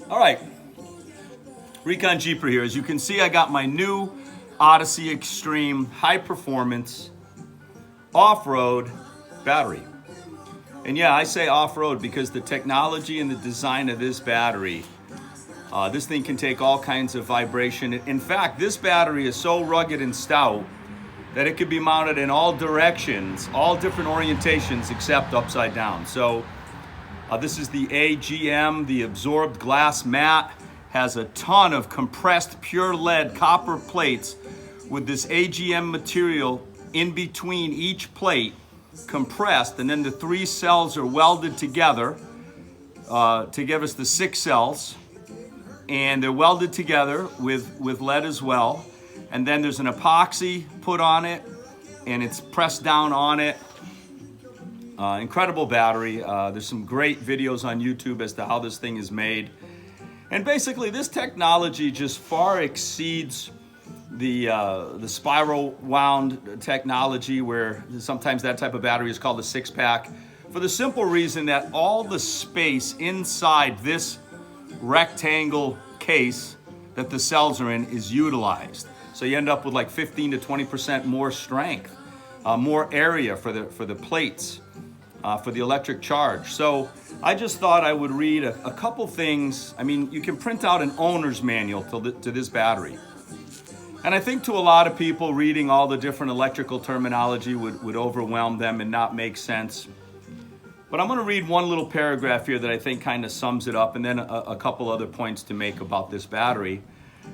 All right, Recon Jeeper here. As you can see, I got my new Odyssey Extreme high performance off-road battery. And yeah, I say off-road because the technology and the design of this battery, this thing can take all kinds of vibration. In fact, this battery is so rugged and stout that it could be mounted in all directions, all different orientations except upside down. So this is the AGM, the absorbed glass mat, has a ton of compressed pure lead copper plates with this AGM material in between each plate, compressed, and then the 3 cells are welded together to give us the 6 cells, and they're welded together with lead as well. And then there's an epoxy put on it, and it's pressed down on it. Incredible battery. There's some great videos on YouTube as to how this thing is made. And basically, this technology just far exceeds the spiral wound technology, where sometimes that type of battery is called a 6-pack, for the simple reason that all the space inside this rectangle case that the cells are in is utilized. So you end up with like 15 to 20% more strength, more area for the plates, for the electric charge. So I just thought I would read a couple things. I mean, you can print out an owner's manual to this battery. And I think to a lot of people, reading all the different electrical terminology would overwhelm them and not make sense. But I'm gonna read one little paragraph here that I think kind of sums it up, and then a couple other points to make about this battery.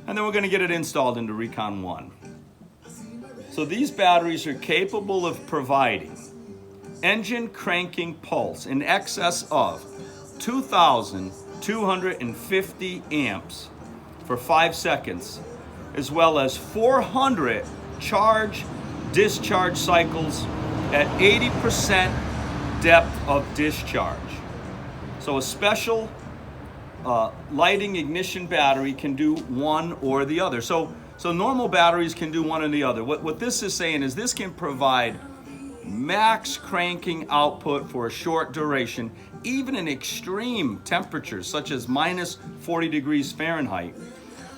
And then we're gonna get it installed into Recon One. So these batteries are capable of providing engine cranking pulse in excess of 2,250 amps for 5 seconds, as well as 400 charge-discharge cycles at 80% depth of discharge. So a special lighting ignition battery can do one or the other. So normal batteries can do one or the other. What this is saying is this can provide max cranking output for a short duration, even in extreme temperatures such as minus 40 degrees Fahrenheit.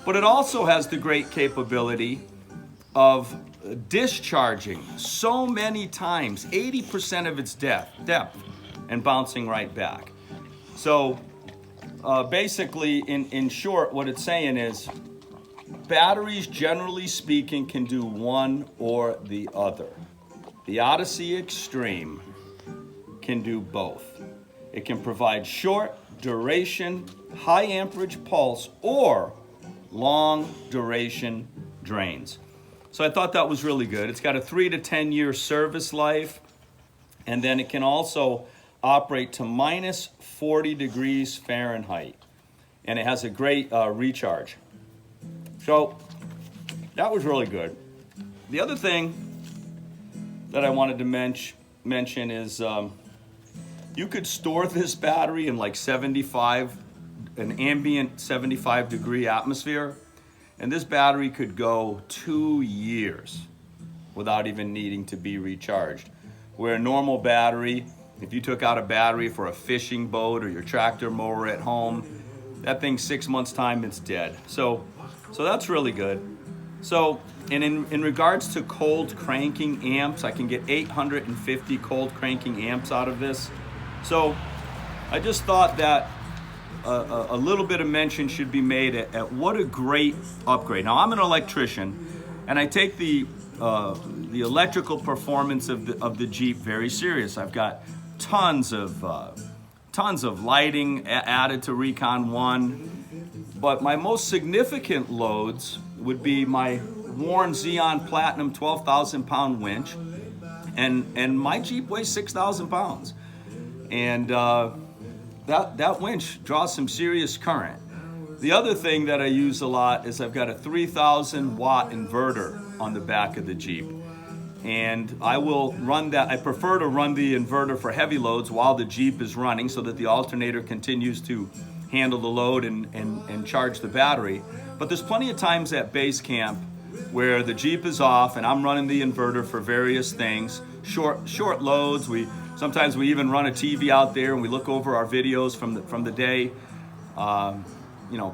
But it also has the great capability of discharging so many times, 80% of its depth, and bouncing right back. So basically, in short, what it's saying is batteries, generally speaking, can do one or the other. The Odyssey Extreme can do both. It can provide short duration, high amperage pulse, or long duration drains. So I thought that was really good. It's got a 3 to 10 year service life, and then it can also operate to minus 40 degrees Fahrenheit, and it has a great recharge. So that was really good. The other thing that I wanted to mention is you could store this battery in like an ambient 75 degree atmosphere, and this battery could go 2 years without even needing to be recharged. Where a normal battery, if you took out a battery for a fishing boat or your tractor mower at home, that thing 6 months time, it's dead. So that's really good. So, and in regards to cold cranking amps, I can get 850 cold cranking amps out of this. So I just thought that a little bit of mention should be made at what a great upgrade. Now, I'm an electrician, and I take the electrical performance of the Jeep very serious. I've got tons of lighting added to Recon One, but my most significant loads would be my Warn Xeon Platinum 12,000 pound winch, and my Jeep weighs 6,000 pounds, and that winch draws some serious current. The other thing that I use a lot is I've got a 3,000 watt inverter on the back of the Jeep, and I will run that. I prefer to run the inverter for heavy loads while the Jeep is running, so that the alternator continues to handle the load and charge the battery. But there's plenty of times at base camp where the Jeep is off and I'm running the inverter for various things, short loads. Sometimes we even run a TV out there and we look over our videos from the day.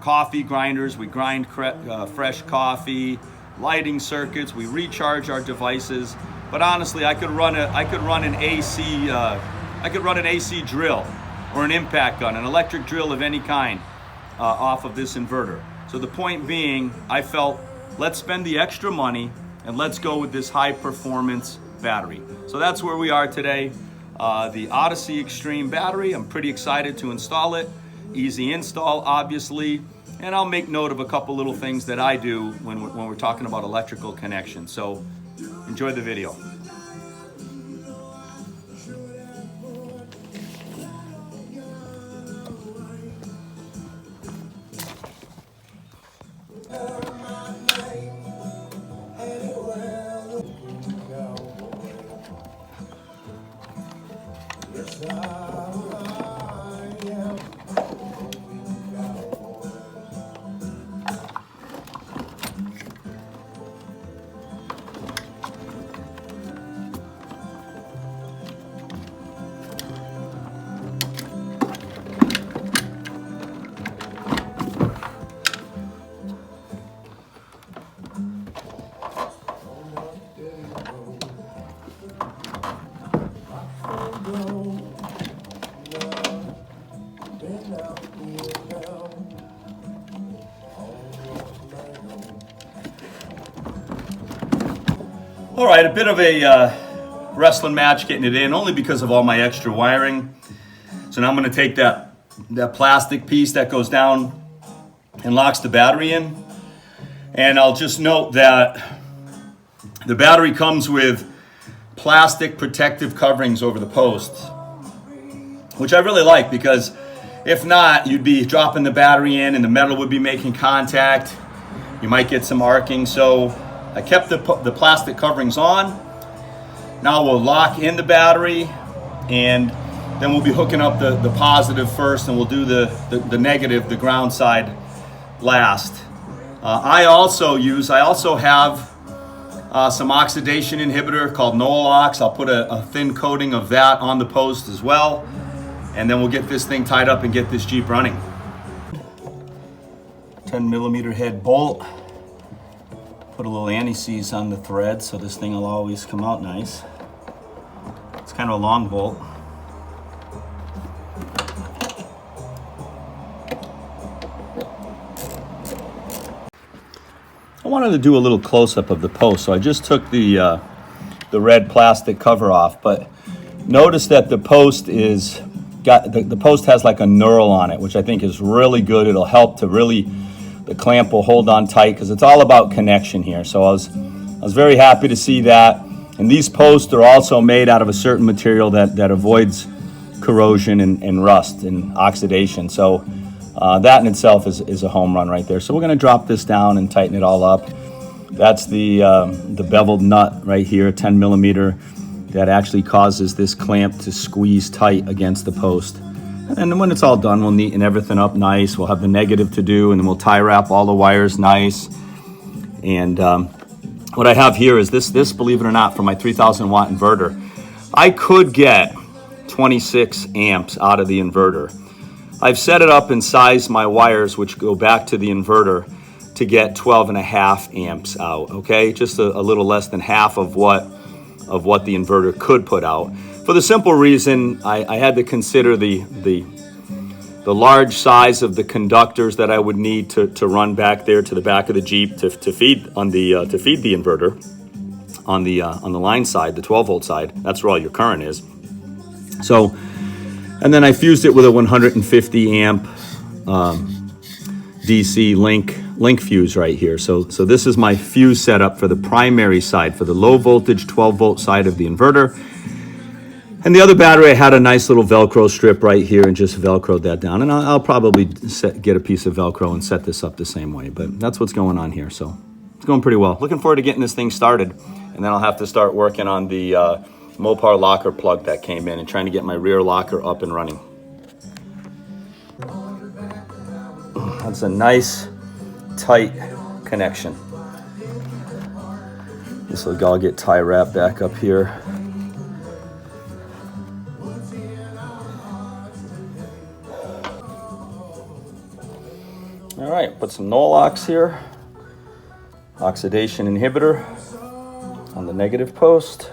coffee grinders. We grind fresh coffee, lighting circuits. We recharge our devices. But honestly, I could run an AC drill or an impact gun, an electric drill of any kind off of this inverter. So the point being, I felt, let's spend the extra money and let's go with this high performance battery. So that's where we are today. The Odyssey Extreme Battery. I'm pretty excited to install it. Easy install, obviously. And I'll make note of a couple little things that I do when we're talking about electrical connection. So enjoy the video. All right, a bit of a wrestling match getting it in, only because of all my extra wiring. So now I'm going to take that plastic piece that goes down and locks the battery in. And I'll just note that the battery comes with plastic protective coverings over the posts, which I really like, because if not, you'd be dropping the battery in and the metal would be making contact. You might get some arcing. So I kept the plastic coverings on. Now we'll lock in the battery, and then we'll be hooking up the positive first, and we'll do the negative, the ground side, last. I also have some oxidation inhibitor called Nolox. I'll put a thin coating of that on the post as well, and then we'll get this thing tied up and get this Jeep running. 10mm head bolt. Put a little anti-seize on the thread so this thing will always come out nice. It's kind of a long bolt. I wanted to do a little close-up of the post, so I just took the red plastic cover off, but notice that the post the post has like a knurl on it, which I think is really good. It'll help to really, the clamp will hold on tight, because it's all about connection here. So I was very happy to see that. And these posts are also made out of a certain material that avoids corrosion and rust and oxidation. So that in itself is a home run right there. So we're going to drop this down and tighten it all up. That's the beveled nut right here, 10mm, that actually causes this clamp to squeeze tight against the post. And then when it's all done, we'll neaten everything up nice. We'll have the negative to do, and then we'll tie wrap all the wires nice. And what I have here is this, believe it or not, for my 3,000 watt inverter. I could get 26 amps out of the inverter. I've set it up and sized my wires, which go back to the inverter, to get 12.5 amps out, okay? Just a little less than half of what the inverter could put out. For the simple reason, I had to consider the large size of the conductors that I would need to run back there to the back of the Jeep to feed the inverter on the line side, the 12-volt side. That's where all your current is. So, and then I fused it with a 150 amp DC link fuse right here. So this is my fuse setup for the primary side, for the low voltage 12-volt side of the inverter. And the other battery, I had a nice little Velcro strip right here and just Velcroed that down. And I'll probably get a piece of Velcro and set this up the same way. But that's what's going on here. So it's going pretty well. Looking forward to getting this thing started. And then I'll have to start working on the Mopar locker plug that came in and trying to get my rear locker up and running. That's a nice, tight connection. This will all get tie wrapped back up here. put some Nolox here, oxidation inhibitor on the negative post.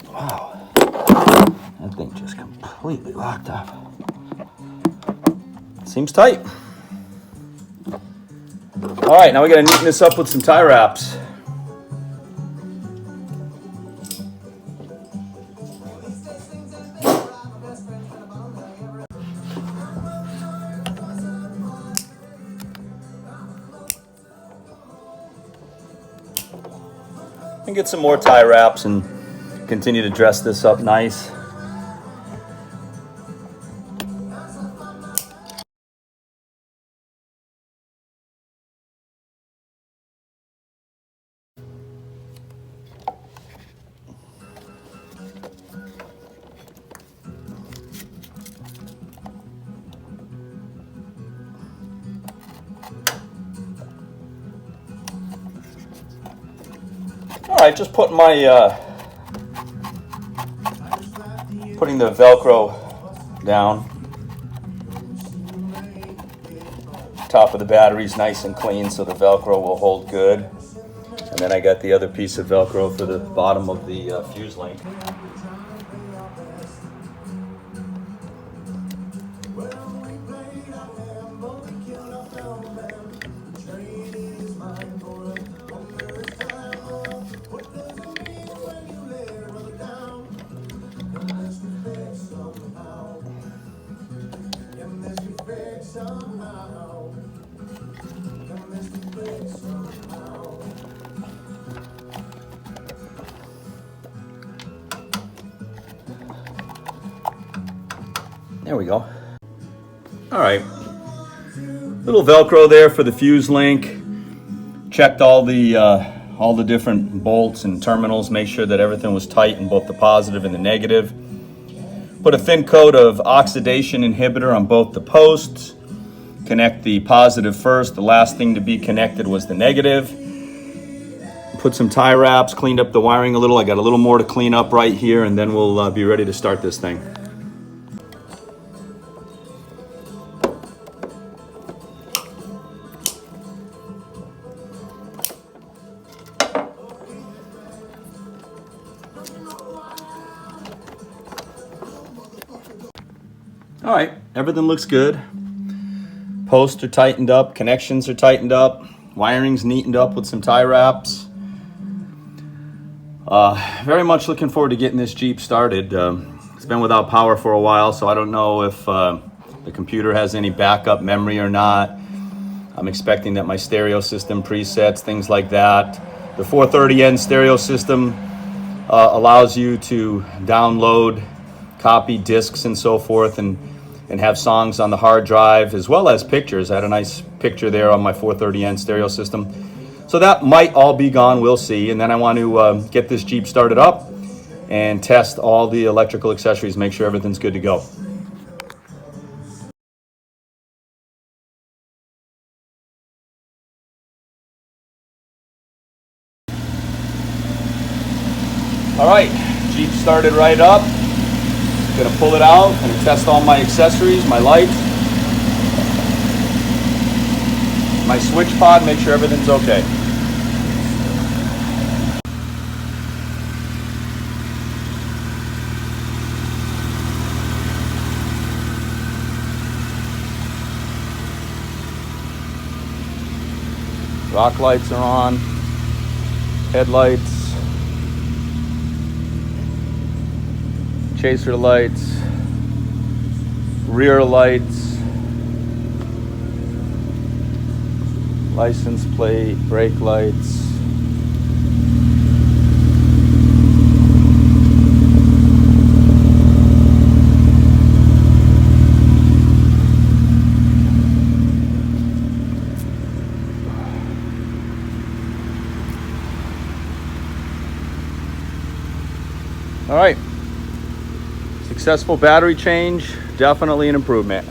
Wow, that thing just completely locked up. Seems tight. All right, now we gotta neaten this up with some tie wraps. And get some more tie wraps and continue to dress this up nice. All right, just putting putting the Velcro down. Top of the battery's nice and clean, so the Velcro will hold good. And then I got the other piece of Velcro for the bottom of the fuse link. There we go. All right, little Velcro there for the fuse link. Checked all the different bolts and terminals, make sure that everything was tight in both the positive and the negative. Put a thin coat of oxidation inhibitor on both the posts. Connect the positive first. The last thing to be connected was the negative. Put some tie wraps, cleaned up the wiring a little. I got a little more to clean up right here, and then we'll be ready to start this thing. All right, everything looks good. Posts are tightened up, connections are tightened up, wiring's neatened up with some tie wraps. Very much looking forward to getting this Jeep started. It's been without power for a while, so I don't know if the computer has any backup memory or not. I'm expecting that my stereo system presets, things like that. The 430N stereo system allows you to download, copy discs and so forth, and have songs on the hard drive as well as pictures. I had a nice picture there on my 430N stereo system. So that might all be gone, we'll see. And then I want to get this Jeep started up and test all the electrical accessories, make sure everything's good to go. All right, Jeep started right up. Gonna pull it out, gonna test all my accessories, my lights, my switch pod, make sure everything's okay. Rock lights are on, headlights, chaser lights, rear lights, license plate, brake lights. All right. Successful battery change, definitely an improvement.